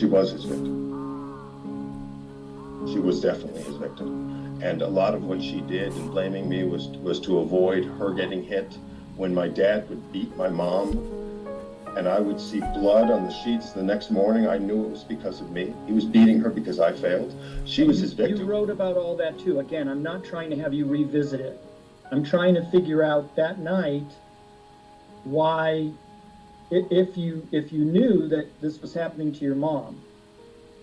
She was his victim. She was definitely his victim. And a lot of what she did in blaming me was to avoid her getting hit. When my dad would beat my mom and I would see blood on the sheets the next morning, I knew it was because of me. He was beating her because I failed. She was his victim. You wrote about all that too. Again, I'm not trying to have you revisit it. I'm trying to figure out that night why, if you knew that this was happening to your mom,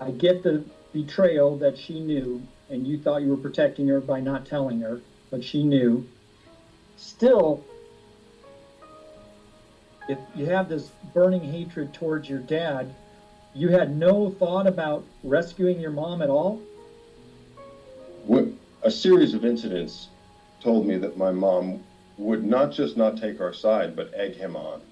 I get the betrayal that she knew and you thought you were protecting her by not telling her, but she knew. Still, if you have this burning hatred towards your dad, you had no thought about rescuing your mom at all? A series of incidents told me that my mom would not just not take our side, but egg him on.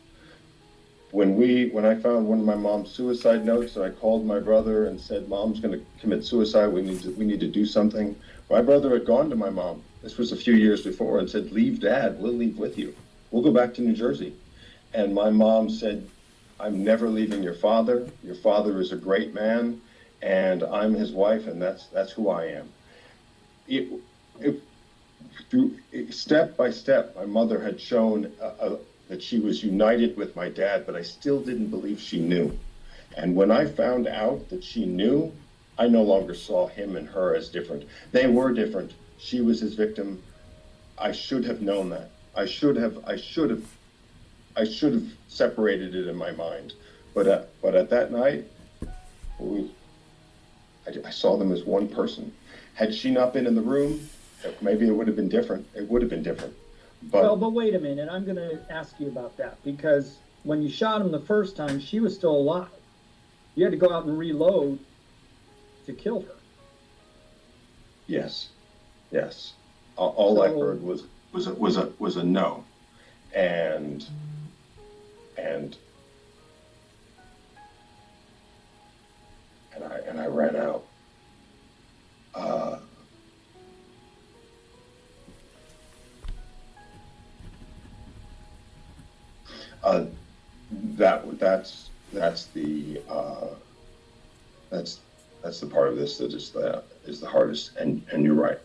When I found one of my mom's suicide notes and I called my brother and said, Mom's going to commit suicide, we need to do something. My brother had gone to my mom, this was a few years before, and said, leave Dad, we'll leave with you. We'll go back to New Jersey. And my mom said, I'm never leaving your father. Your father is a great man, and I'm his wife, and that's who I am. Through step by step, my mother had shown that she was united with my dad, but I still didn't believe she knew. And when I found out that she knew, I no longer saw him and her as different. They were different. She was his victim. I should have known that. I should have separated it in my mind. But at that night, I saw them as one person. Had she not been in the room, maybe it would have been different. It would have been different. But wait a minute. I'm going to ask you about that, because when you shot him the first time, she was still alive. You had to go out and reload to kill her. Yes. All I heard was a no, and I ran out. That's the part of this that is the hardest, and you're right.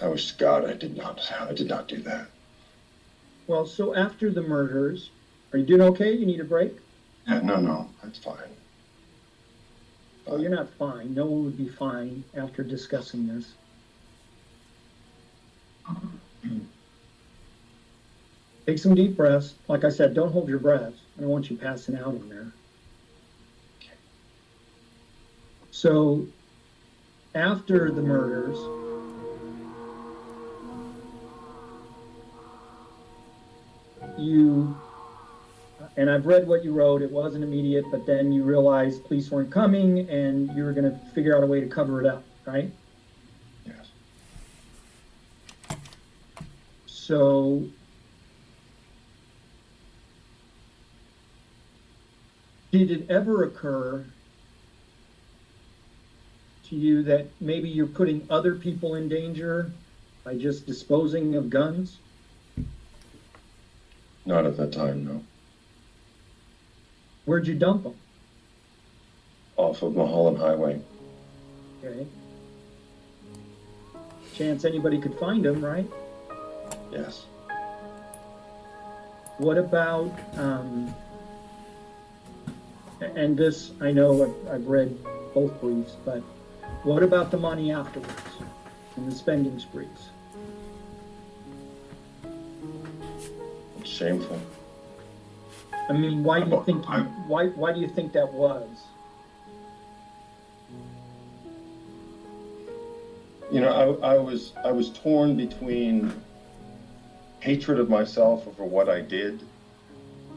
I wish to God I did not do that. Well, so after the murders, are you doing okay? You need a break? Yeah, no, that's fine. Well, you're not fine. No one would be fine after discussing this. Take some deep breaths. Like I said, don't hold your breath. I don't want you passing out in there. So, after the murders, and I've read what you wrote, it wasn't immediate, but then you realized police weren't coming and you were going to figure out a way to cover it up, right? Yes. So, did it ever occur to you that maybe you're putting other people in danger by just disposing of guns? Not at that time, no. Where'd you dump them? Off of Mulholland Highway. Okay. Chance anybody could find them, right? Yes. What about, and this, I know I've read both briefs, but what about the money afterwards and the spending sprees? It's shameful. I mean, why do you think why do you think that was? You know, I was torn between hatred of myself over what I did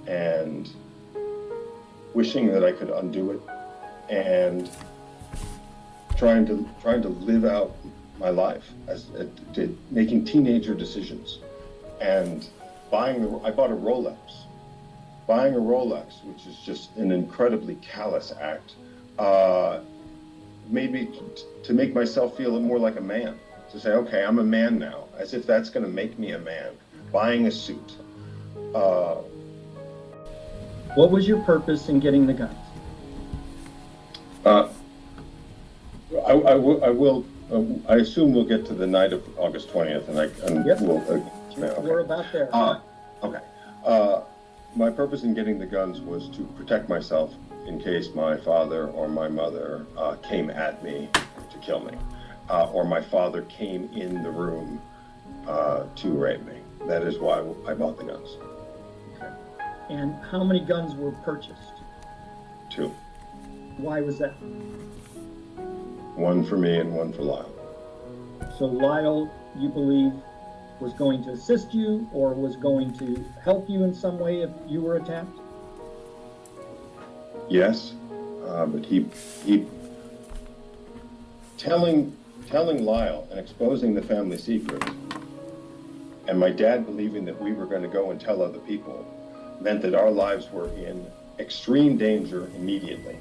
and wishing that I could undo it, and trying to live out my life as making teenager decisions, and I bought a Rolex. Buying a Rolex, which is just an incredibly callous act, made me to make myself feel more like a man. To say, okay, I'm a man now, as if that's going to make me a man. buying a suit. What was your purpose in getting the guns? I assume we'll get to the night of August 20th, and Yep. okay. We're about there. Okay. My purpose in getting the guns was to protect myself in case my father or my mother came at me to kill me, or my father came in the room to rape me. That is why I bought the guns. Okay. And how many guns were purchased? 2. Why was that? One for me and one for Lyle. So Lyle, you believe, was going to assist you or was going to help you in some way if you were attacked? Yes, but he telling Lyle and exposing the family secret, and my dad believing that we were going to go and tell other people, meant that our lives were in extreme danger immediately.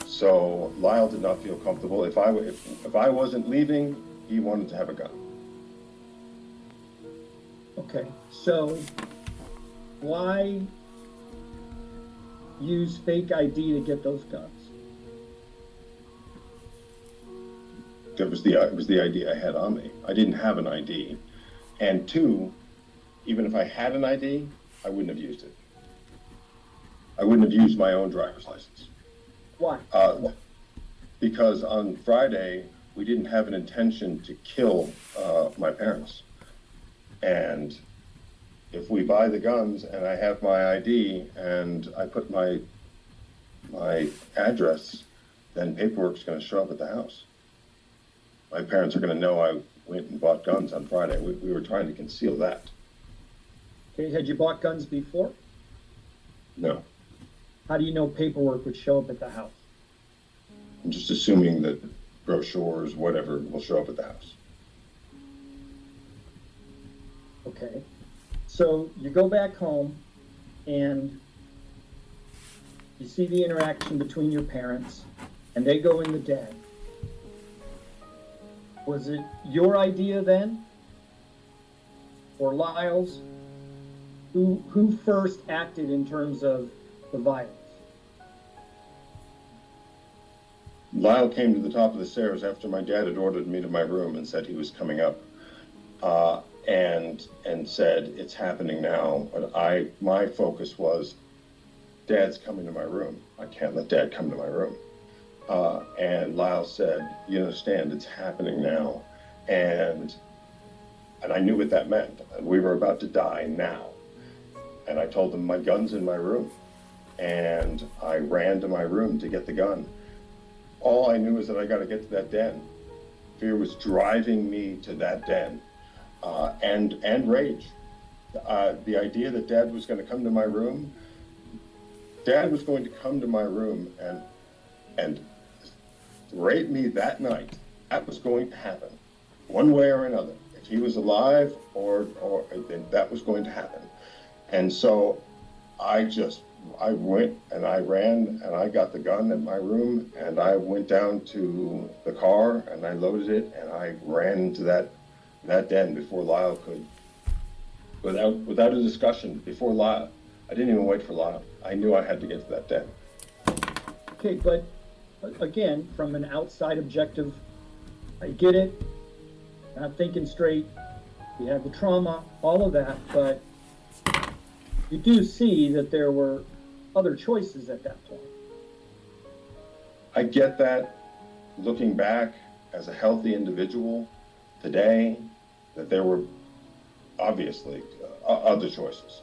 So Lyle did not feel comfortable. If I wasn't leaving, he wanted to have a gun. Okay, so why use fake ID to get those guns? It was the ID I had on me. I didn't have an ID. And 2, even if I had an ID, I wouldn't have used it. I wouldn't have used my own driver's license. Why? Because on Friday, we didn't have an intention to kill my parents. And if we buy the guns and I have my ID and I put my address, then paperwork's going to show up at the house. My parents are going to know I went and bought guns on Friday. We were trying to conceal that. Okay, had you bought guns before? No. How do you know paperwork would show up at the house? I'm just assuming that brochures, whatever, will show up at the house. Okay, so you go back home and you see the interaction between your parents and they go in the den. Was it your idea then? Or Lyle's? Who first acted in terms of the violence? Lyle came to the top of the stairs after my dad had ordered me to my room and said he was coming up, and said, it's happening now. But my focus was, Dad's coming to my room. I can't let Dad come to my room. And Lyle said, you understand, it's happening now. And I knew what that meant. We were about to die now. And I told him my gun's in my room. And I ran to my room to get the gun. All I knew is that I got to get to that den. Fear was driving me to that den, and rage. The idea that Dad was going to come to my room, Dad was going to come to my room and rape me that night. That was going to happen, one way or another. If he was alive, or that was going to happen. And so I went and I ran and I got the gun in my room and I went down to the car and I loaded it and I ran into that den before Lyle could, without a discussion, before Lyle. I didn't even wait for Lyle. I knew I had to get to that den. Okay, but again, from an outside objective, I get it, not thinking straight, you have the trauma, all of that, but you do see that there were other choices at that point. I get that, looking back as a healthy individual today, that there were obviously other choices.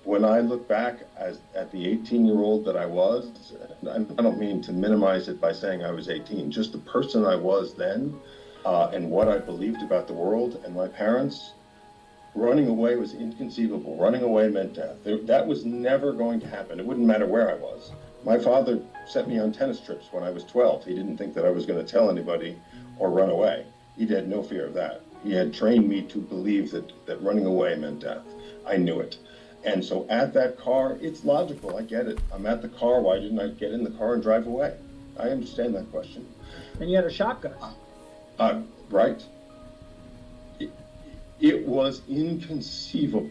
When I look back at the 18-year-old that I was, and I don't mean to minimize it by saying I was 18, just the person I was then, and what I believed about the world and my parents, running away was inconceivable. Running away meant death. That was never going to happen. It wouldn't matter where I was. My father sent me on tennis trips when I was 12. He didn't think that I was going to tell anybody or run away. He had no fear of that. He had trained me to believe that running away meant death. I knew it. And so at that car, it's logical. I get it. I'm at the car. Why didn't I get in the car and drive away? I understand that question. And you had a shotgun. Right. it was inconceivable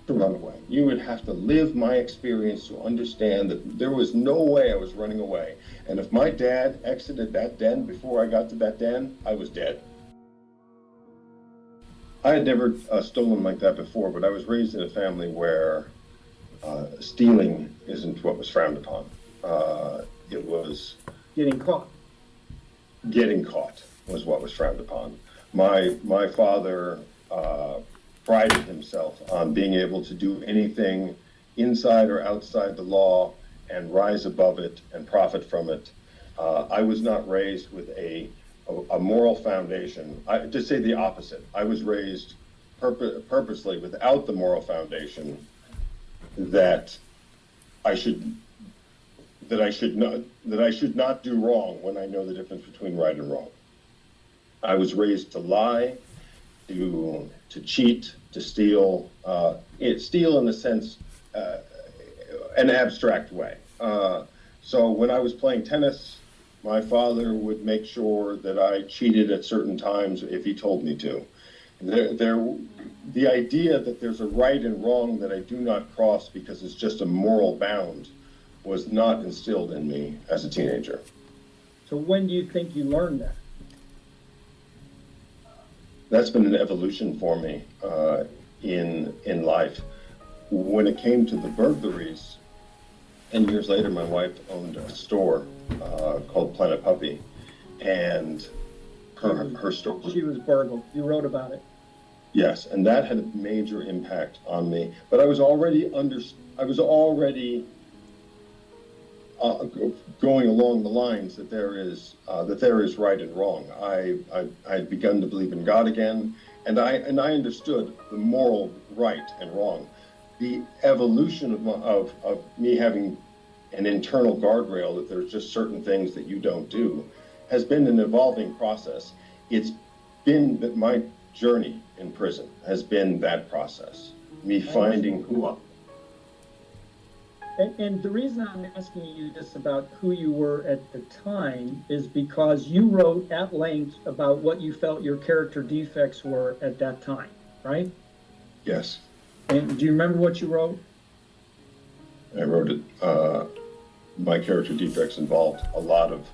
to run away. You would have to live my experience to understand that there was no way I was running away. And if my dad exited that den before I got to that den, I was dead. I had never stolen like that before, but I was raised in a family where stealing isn't what was frowned upon. It was Getting caught. getting caught was what was frowned upon. My father prided himself on being able to do anything inside or outside the law and rise above it and profit from it. I was not raised with a moral foundation. To say the opposite, I was raised purposely without the moral foundation that I should not do wrong when I know the difference between right and wrong. I was raised to lie, to cheat, to steal. Steal in a sense, an abstract way. So when I was playing tennis, my father would make sure that I cheated at certain times if he told me to. The idea that there's a right and wrong that I do not cross because it's just a moral bound was not instilled in me as a teenager. So when do you think you learned that? That's been an evolution for me in life. When it came to the burglaries, 10 years later, my wife owned a store called Planet Puppy, and her store. She was burgled. You wrote about it. Yes, and that had a major impact on me. But I was already going along the lines that there is right and wrong. I had begun to believe in God again, and I understood the moral right and wrong. The evolution of me having an internal guardrail that there's just certain things that you don't do has been an evolving process. It's been that my journey in prison has been that process, me finding who I am. And the reason I'm asking you this about who you were at the time is because you wrote at length about what you felt your character defects were at that time, right? Yes. And do you remember what you wrote? I wrote it, my character defects involved a lot of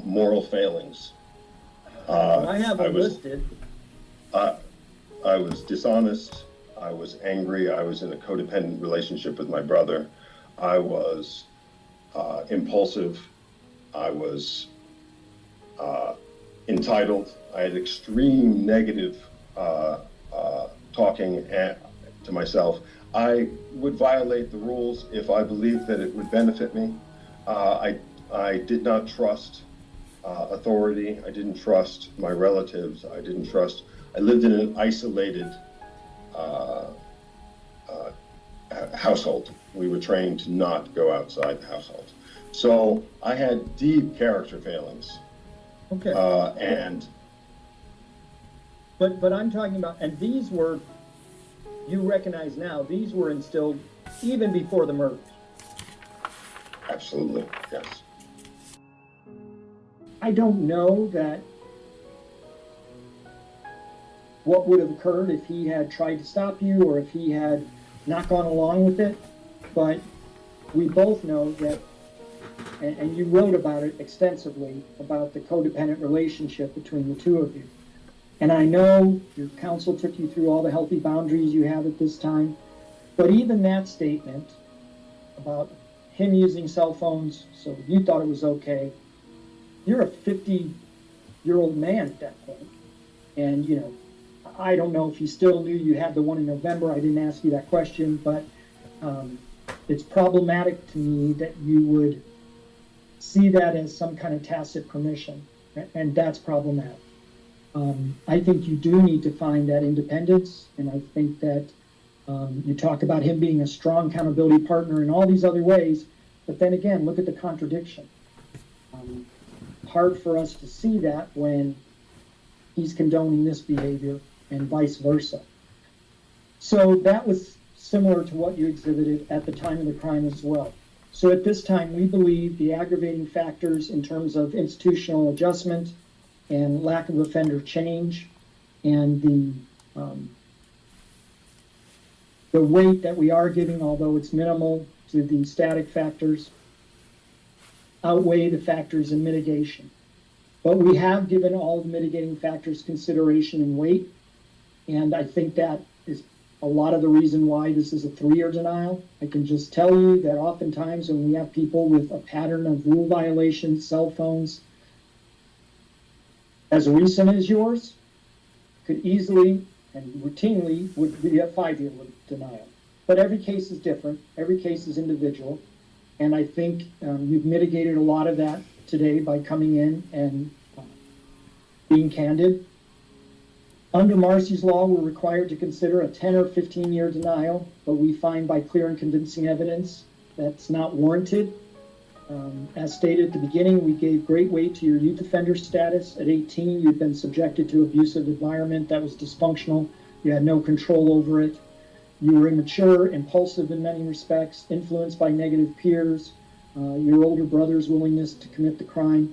moral failings. I have it listed. I was dishonest, I was angry, I was in a codependent relationship with my brother, I was impulsive, I was entitled, I had extreme negative talking to myself. I would violate the rules if I believed that it would benefit me. I did not trust authority. I didn't trust my relatives. I lived in an isolated household. We were trained to not go outside the household. So I had deep character failings. Okay. But I'm talking about, and these were, you recognize now, these were instilled even before the murders. Absolutely, yes. I don't know that what would have occurred if he had tried to stop you or if he had not gone along with it, but we both know that, and you wrote about it extensively, about the codependent relationship between the two of you. And I know your counsel took you through all the healthy boundaries you have at this time, but even that statement about him using cell phones, so you thought it was okay, you're a 50-year-old man at that point. And, you know, I don't know if you still knew you had the one in November. I didn't ask you that question, but it's problematic to me that you would see that as some kind of tacit permission, and that's problematic. I think you do need to find that independence, and I think that you talk about him being a strong accountability partner in all these other ways, but then again, look at the contradiction. Hard for us to see that when he's condoning this behavior and vice versa. So that was similar to what you exhibited at the time of the crime as well. So at this time, we believe the aggravating factors in terms of institutional adjustment and lack of offender change and the The weight that we are giving, although it's minimal to the static factors, outweigh the factors in mitigation. But we have given all the mitigating factors consideration and weight, and I think that is a lot of the reason why this is a 3-year denial. I can just tell you that oftentimes when we have people with a pattern of rule violations, cell phones, as recent as yours, could easily and routinely would be a 5-year denial. But every case is different, every case is individual, and I think you've mitigated a lot of that today by coming in and being candid. Under Marcy's law, we're required to consider a 10 or 15-year denial, but we find by clear and convincing evidence that's not warranted. As stated at the beginning, we gave great weight to your youth offender status. At 18, you'd been subjected to abusive environment that was dysfunctional. You had no control over it. You were immature, impulsive in many respects, influenced by negative peers, your older brother's willingness to commit the crime.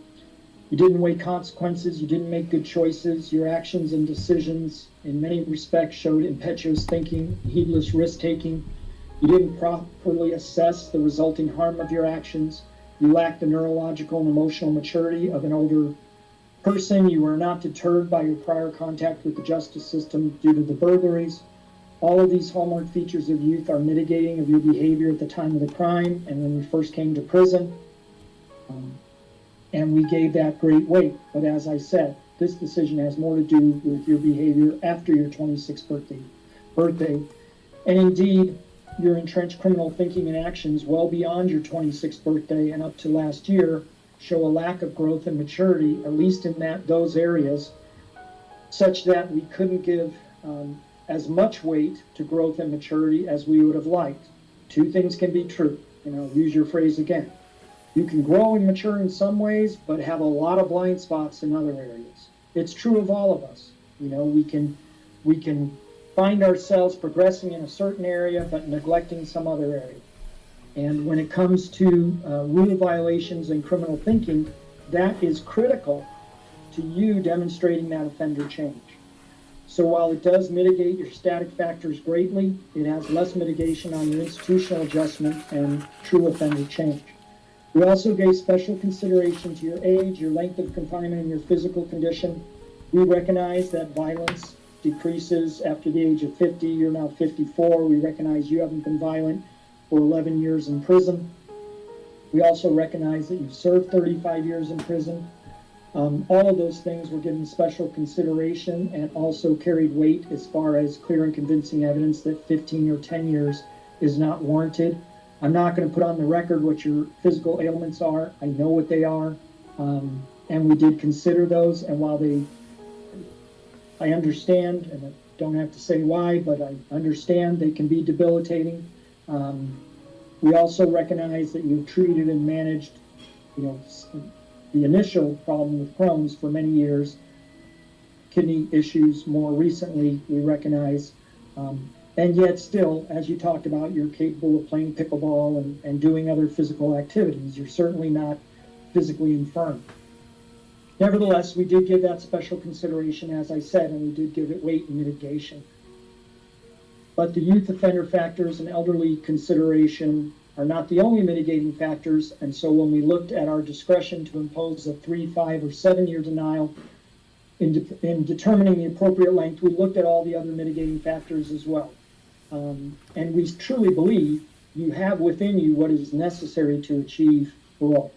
You didn't weigh consequences. You didn't make good choices. Your actions and decisions in many respects showed impetuous thinking, heedless risk-taking. You didn't properly assess the resulting harm of your actions. You lacked the neurological and emotional maturity of an older person. You were not deterred by your prior contact with the justice system due to the burglaries. All of these hallmark features of youth are mitigating of your behavior at the time of the crime and when you first came to prison. And we gave that great weight. But as I said, this decision has more to do with your behavior after your 26th birthday. And indeed, your entrenched criminal thinking and actions well beyond your 26th birthday and up to last year show a lack of growth and maturity, at least in those areas, such that we couldn't give as much weight to growth and maturity as we would have liked. Two things can be true, use your phrase again. You can grow and mature in some ways, but have a lot of blind spots in other areas. It's true of all of us. We can find ourselves progressing in a certain area, but neglecting some other area. And when it comes to rule violations and criminal thinking, that is critical to you demonstrating that offender change. So while it does mitigate your static factors greatly, it has less mitigation on your institutional adjustment and true offender change. We also gave special consideration to your age, your length of confinement, and your physical condition. We recognize that violence decreases after the age of 50. You're now 54. We recognize you haven't been violent for 11 years in prison. We also recognize that you've served 35 years in prison. All of those things were given special consideration and also carried weight as far as clear and convincing evidence that 15 or 10 years is not warranted. I'm not going to put on the record what your physical ailments are. I know what they are, and we did consider those. And while I understand, and I don't have to say why, but I understand they can be debilitating. We also recognize that you've treated and managed, the initial problem with Crohn's for many years, kidney issues more recently, we recognize. And yet still, as you talked about, you're capable of playing pickleball and doing other physical activities. You're certainly not physically infirm. Nevertheless, we did give that special consideration, as I said, and we did give it weight and mitigation. But the youth offender factors and elderly consideration are not the only mitigating factors, and so when we looked at our discretion to impose a 3, 5, or 7-year denial, in determining the appropriate length, we looked at all the other mitigating factors as well. And we truly believe you have within you what is necessary to achieve parole.